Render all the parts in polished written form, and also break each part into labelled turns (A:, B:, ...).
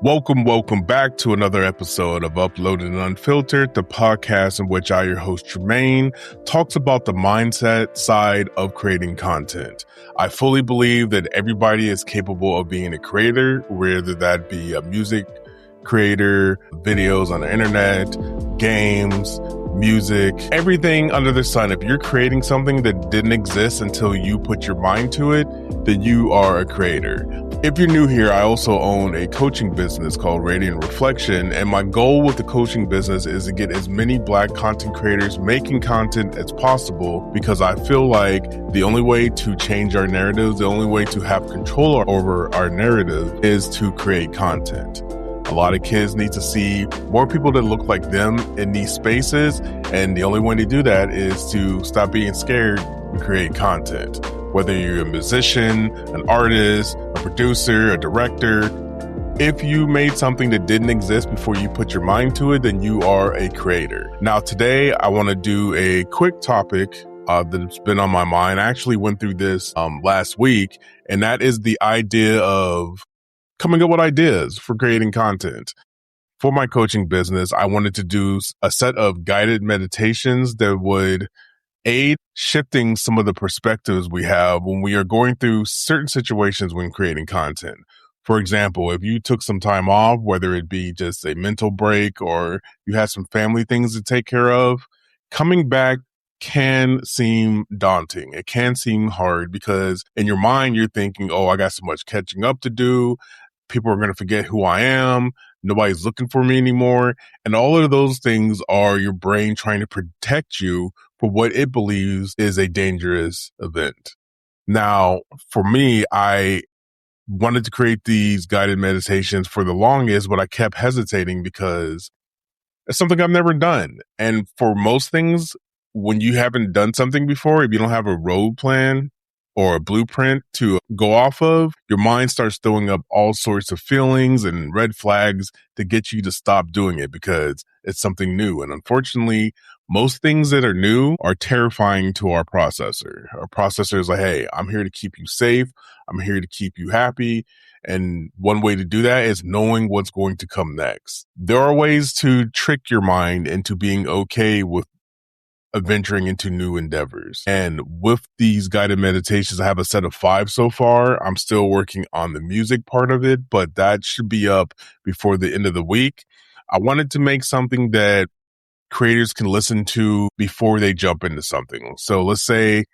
A: Welcome back to another episode of Uploaded and Unfiltered, the podcast in which I, your host Jermaine, talks about the mindset side of creating content. I fully believe that everybody is capable of being a creator, whether that be a music creator, videos on the internet, games, music, everything under the sun. If you're creating something that didn't exist until you put your mind to it, then you are a creator. If you're new here, I also own a coaching business called Radiant Reflection, and my goal with the coaching business is to get as many Black content creators making content as possible, because I feel like the only way to change our narratives, the only way to have control over our narrative is to create content. A lot of kids need to see more people that look like them in these spaces, and the only way to do that is to stop being scared and create content. Whether you're a musician, an artist, a producer, a director, if you made something that didn't exist before you put your mind to it, then you are a creator. Now, today I want to do a quick topic that's been on my mind. I actually went through this last week, and that is the idea of coming up with ideas for creating content. For my coaching business, I wanted to do a set of guided meditations that would aid shifting some of the perspectives we have when we are going through certain situations when creating content. For example, if you took some time off, whether it be just a mental break or you had some family things to take care of, coming back can seem daunting. It can seem hard because in your mind, you're thinking, oh, I got so much catching up to do. People are going to forget who I am. Nobody's looking for me anymore. And all of those things are your brain trying to protect you for what it believes is a dangerous event. Now, for me, I wanted to create these guided meditations for the longest, but I kept hesitating because it's something I've never done. And for most things, when you haven't done something before, if you don't have a road plan or a blueprint to go off of, your mind starts throwing up all sorts of feelings and red flags to get you to stop doing it because it's something new. And unfortunately, most things that are new are terrifying to our processor. Our processor is like, hey, I'm here to keep you safe. I'm here to keep you happy. And one way to do that is knowing what's going to come next. There are ways to trick your mind into being okay with venturing into new endeavors. And with these guided meditations, I have a set of 5 so far. I'm still working on the music part of it, but that should be up before the end of the week. I wanted to make something that creators can listen to before they jump into something. So let's say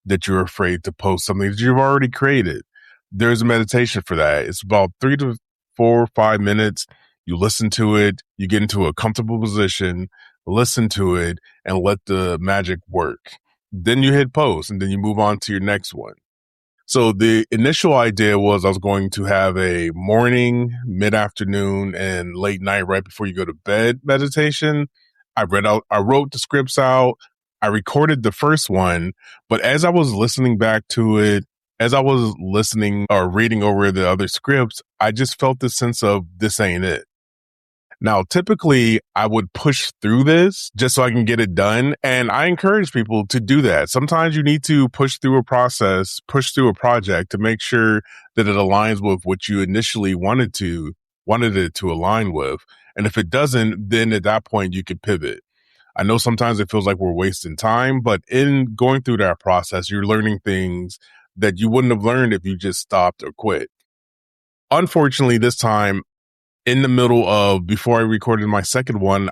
A: that you're afraid to post something that you've already created. There's a meditation for that. It's about 3 to 4 or 5 minutes. You listen to it, you get into a comfortable position, listen to it, and let the magic work. Then you hit post, and then you move on to your next one. So the initial idea was I was going to have a morning, mid-afternoon, and late night right before you go to bed meditation. I wrote the scripts out. I recorded the first one, but as I was listening back to it, as I was listening or reading over the other scripts, I just felt this sense of this ain't it. Now, typically, I would push through this just so I can get it done. And I encourage people to do that. Sometimes you need to push through a process, push through a project to make sure that it aligns with what you initially wanted it to align with. And if it doesn't, then at that point, you could pivot. I know sometimes it feels like we're wasting time, but in going through that process, you're learning things that you wouldn't have learned if you just stopped or quit. Unfortunately, this time, in the middle of, before I recorded my second one,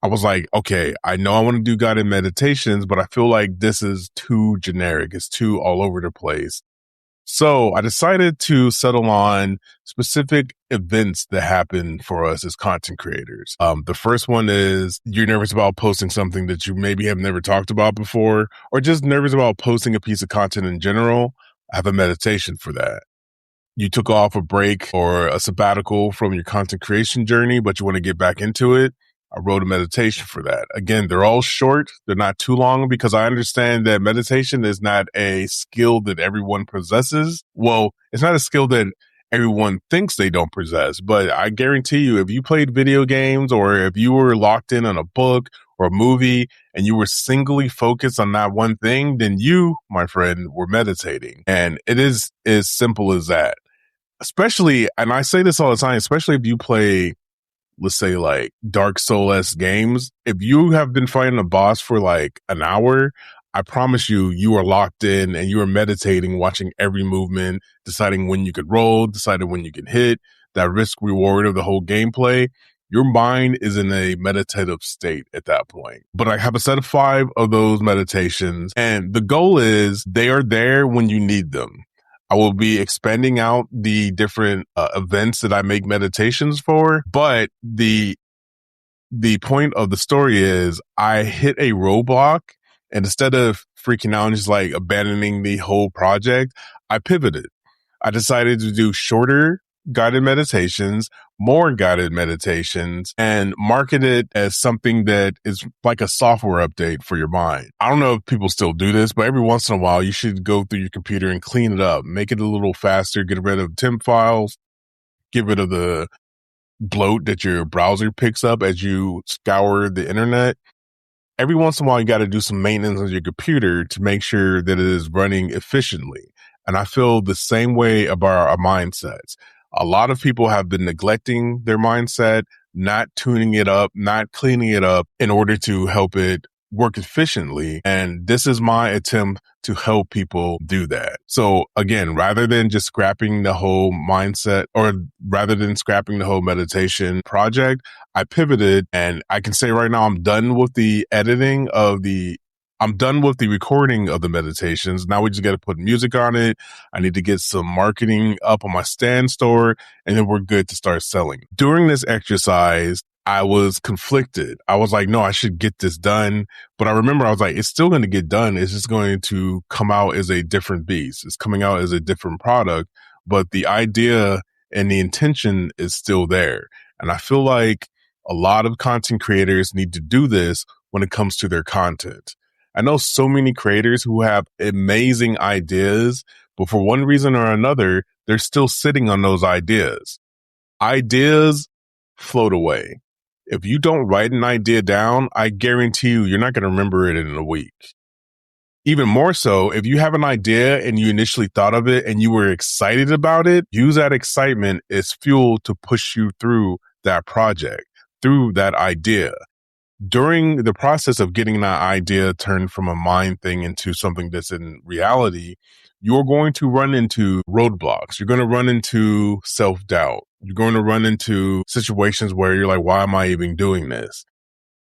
A: I was like, okay, I know I want to do guided meditations, but I feel like this is too generic. It's too all over the place. So I decided to settle on specific events that happen for us as content creators. The first one is you're nervous about posting something that you maybe have never talked about before, or just nervous about posting a piece of content in general. I have a meditation for that. You took off a break or a sabbatical from your content creation journey, but you want to get back into it. I wrote a meditation for that. Again, they're all short. They're not too long because I understand that meditation is not a skill that everyone possesses. Well, it's not a skill that everyone thinks they don't possess, but I guarantee you, if you played video games or if you were locked in on a book or a movie and you were singly focused on that one thing, then you, my friend, were meditating. And it is as simple as that. especially, and I say this all the time, especially if you play, let's say like Dark Souls games, if you have been fighting a boss for like an hour, I promise you, you are locked in and you are meditating, watching every movement, deciding when you could roll, deciding when you can hit, that risk reward of the whole gameplay. Your mind is in a meditative state at that point. But I have a set of 5 of those meditations, and the goal is they are there when you need them. I will be expanding out the different events that I make meditations for, but the point of the story is I hit a roadblock, and instead of freaking out and just like abandoning the whole project, I pivoted. I decided to do shorter guided meditations, more guided meditations, and market it as something that is like a software update for your mind. I don't know if people still do this, but every once in a while, you should go through your computer and clean it up, make it a little faster, get rid of temp files, get rid of the bloat that your browser picks up as you scour the internet. Every once in a while, you got to do some maintenance on your computer to make sure that it is running efficiently. And I feel the same way about our mindsets. A lot of people have been neglecting their mindset, not tuning it up, not cleaning it up in order to help it work efficiently. And this is my attempt to help people do that. So again, rather than just scrapping the whole mindset, or rather than scrapping the whole meditation project, I pivoted, and I can say right now I'm done with the I'm done with the recording of the meditations. Now we just got to put music on it. I need to get some marketing up on my stand store, and then we're good to start selling. During this exercise, I was conflicted. I was like, no, I should get this done. But I remember I was like, it's still going to get done. It's just going to come out as a different beast. It's coming out as a different product, but the idea and the intention is still there. And I feel like a lot of content creators need to do this when it comes to their content. I know so many creators who have amazing ideas, but for one reason or another, they're still sitting on those ideas. Ideas float away. If you don't write an idea down, I guarantee you're not going to remember it in a week. Even more so, if you have an idea and you initially thought of it and you were excited about it, use that excitement as fuel to push you through that project, through that idea. During the process of getting that idea turned from a mind thing into something that's in reality, you're going to run into roadblocks. You're going to run into self-doubt. You're going to run into situations where you're like, why am I even doing this?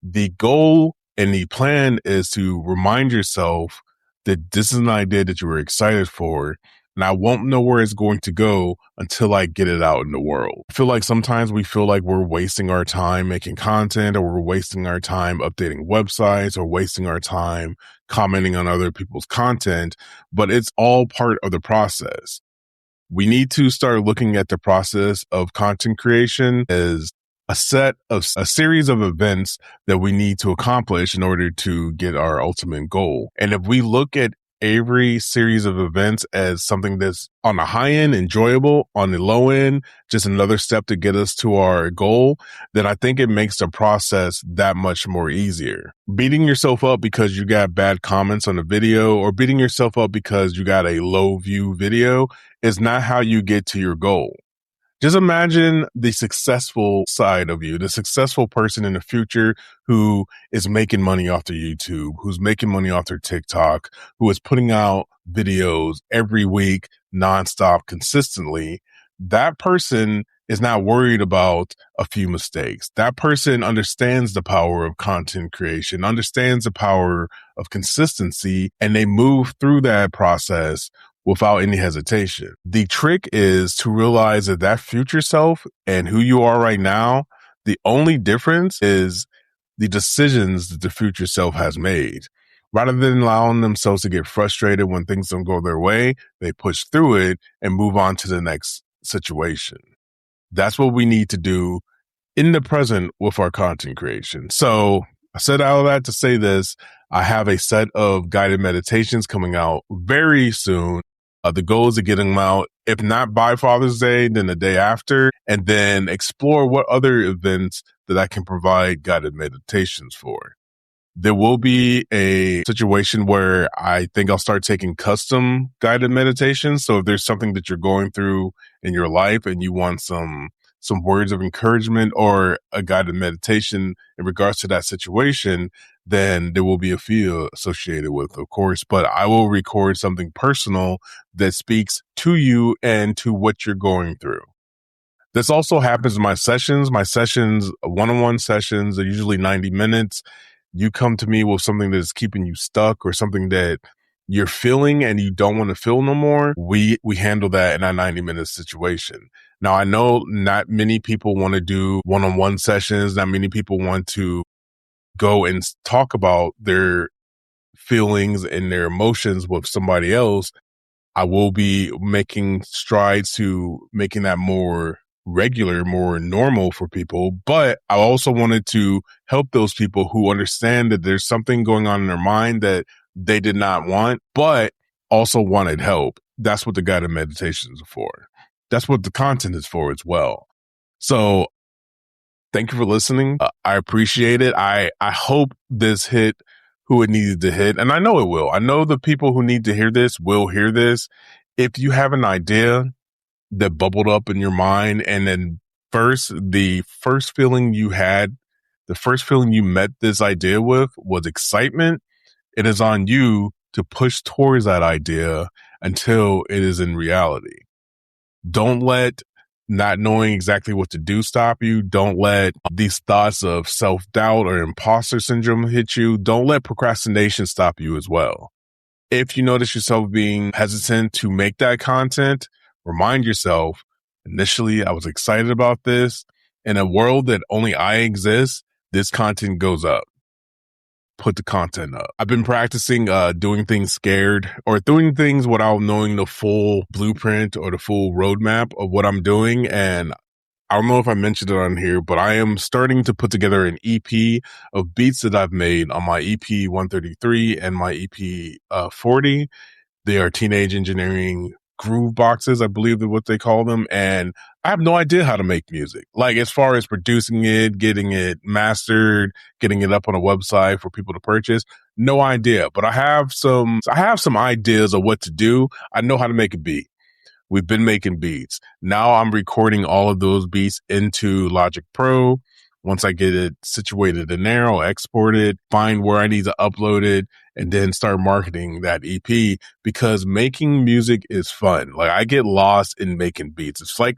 A: The goal and the plan is to remind yourself that this is an idea that you were excited for, and I won't know where it's going to go until I get it out in the world. I feel like sometimes we feel like we're wasting our time making content, or we're wasting our time updating websites, or wasting our time commenting on other people's content, but it's all part of the process. We need to start looking at the process of content creation as a series of events that we need to accomplish in order to get our ultimate goal. And if we look at every series of events as something that's on the high end, enjoyable, on the low end, just another step to get us to our goal, then I think it makes the process that much more easier. Beating yourself up because you got bad comments on a video, or beating yourself up because you got a low view video, is not how you get to your goal. Just imagine the successful side of you, the successful person in the future who is making money off their YouTube, who's making money off their TikTok, who is putting out videos every week, nonstop, consistently. That person is not worried about a few mistakes. That person understands the power of content creation, understands the power of consistency, and they move through that process without any hesitation. The trick is to realize that that future self and who you are right now, the only difference is the decisions that the future self has made. Rather than allowing themselves to get frustrated when things don't go their way, they push through it and move on to the next situation. That's what we need to do in the present with our content creation. So I said all of that to say this. I have a set of guided meditations coming out very soon. The goal is to get them out, if not by Father's Day, then the day after, and then explore what other events that I can provide guided meditations for. There will be a situation where I think I'll start taking custom guided meditations. So if there's something that you're going through in your life and you want some words of encouragement or a guided meditation in regards to that situation, then there will be a fee associated with, of course. But I will record something personal that speaks to you and to what you're going through. This also happens in my sessions. My sessions, one-on-one sessions, are usually 90 minutes. You come to me with something that's keeping you stuck or something that you're feeling and you don't want to feel no more. We handle that in a 90-minute situation. Now, I know not many people want to do one-on-one sessions. Not many people want to go and talk about their feelings and their emotions with somebody else. I will be making strides to making that more regular, more normal for people. But I also wanted to help those people who understand that there's something going on in their mind that they did not want, but also wanted help. That's what the guided meditations are for. That's what the content is for as well. So thank you for listening. I appreciate it. I hope this hit who it needed to hit. And I know it will. I know the people who need to hear this will hear this. If you have an idea that bubbled up in your mind and then the first feeling you had, the first feeling you met this idea with was excitement, it is on you to push towards that idea until it is in reality. Don't let not knowing exactly what to do stop you. Don't let these thoughts of self-doubt or imposter syndrome hit you. Don't let procrastination stop you as well. If you notice yourself being hesitant to make that content, remind yourself, initially, I was excited about this. In a world that only I exist, this content goes up. Put the content up. I've been practicing doing things scared or doing things without knowing the full blueprint or the full roadmap of what I'm doing. And I don't know if I mentioned it on here, but I am starting to put together an EP of beats that I've made on my EP 133 and my EP 40. They are teenage engineering groove boxes, I believe is what they call them. And I have no idea how to make music. Like as far as producing it, getting it mastered, getting it up on a website for people to purchase, no idea. But I have some ideas of what to do. I know how to make a beat. We've been making beats. Now I'm recording all of those beats into Logic Pro. Once I get it situated in there, I'll export it, find where I need to upload it, and then start marketing that EP because making music is fun. Like I get lost in making beats. It's like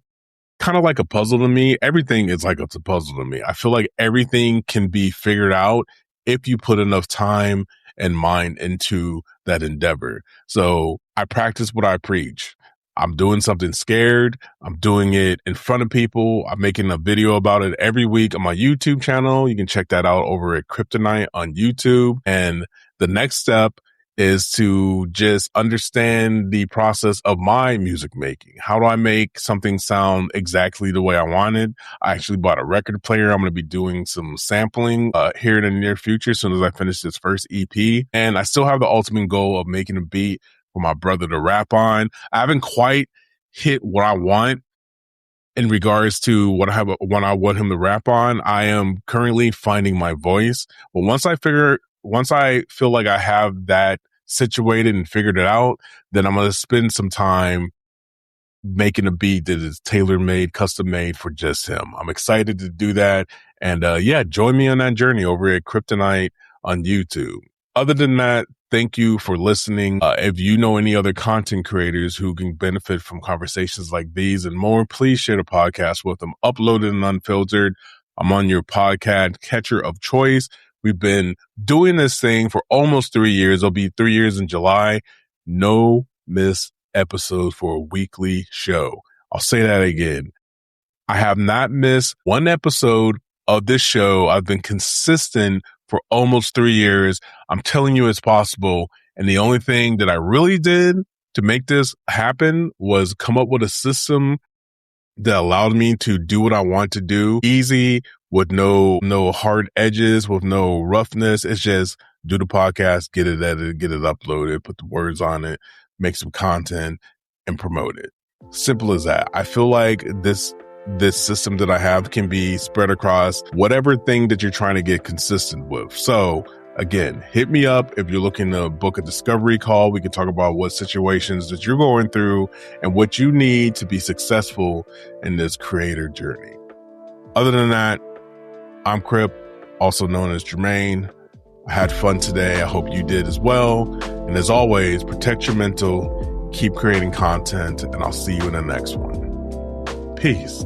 A: kind of like a puzzle to me. Everything is like it's a puzzle to me. I feel like everything can be figured out if you put enough time and mind into that endeavor. So I practice what I preach. I'm doing something scared. I'm doing it in front of people. I'm making a video about it every week on my YouTube channel. You can check that out over at Kryptonite on YouTube. And the next step is to just understand the process of my music making. How do I make something sound exactly the way I wanted? I actually bought a record player. I'm going to be doing some sampling here in the near future as soon as I finish this first EP. And I still have the ultimate goal of making a beat for my brother to rap on. I haven't quite hit what I want in regards to what I want him to rap on. I am currently finding my voice. But once I feel like I have that situated and figured it out, then I'm going to spend some time making a beat that is tailor-made, custom-made for just him. I'm excited to do that. And join me on that journey over at Kryptonite on YouTube. Other than that, thank you for listening. If you know any other content creators who can benefit from conversations like these and more, please share the podcast with them. Uploaded and unfiltered. I'm on your podcast catcher of choice. We've been doing this thing for almost 3 years. It'll be 3 years in July. No miss episodes for a weekly show. I'll say that again. I have not missed one episode of this show. I've been consistent for almost 3 years. I'm telling you it's possible. And the only thing that I really did to make this happen was come up with a system that allowed me to do what I want to do easy with no hard edges, with no roughness. It's just do the podcast, get it edited, get it uploaded, put the words on it, make some content and promote it. Simple as that. I feel like this system that I have can be spread across whatever thing that you're trying to get consistent with. So Again, hit me up if you're looking to book a discovery call. We can talk about what situations that you're going through and what you need to be successful in this creator journey. Other than that, I'm Crip, also known as Jermaine. I had fun today. I hope you did as well. And as always, protect your mental, keep creating content, and I'll see you in the next one. Peace.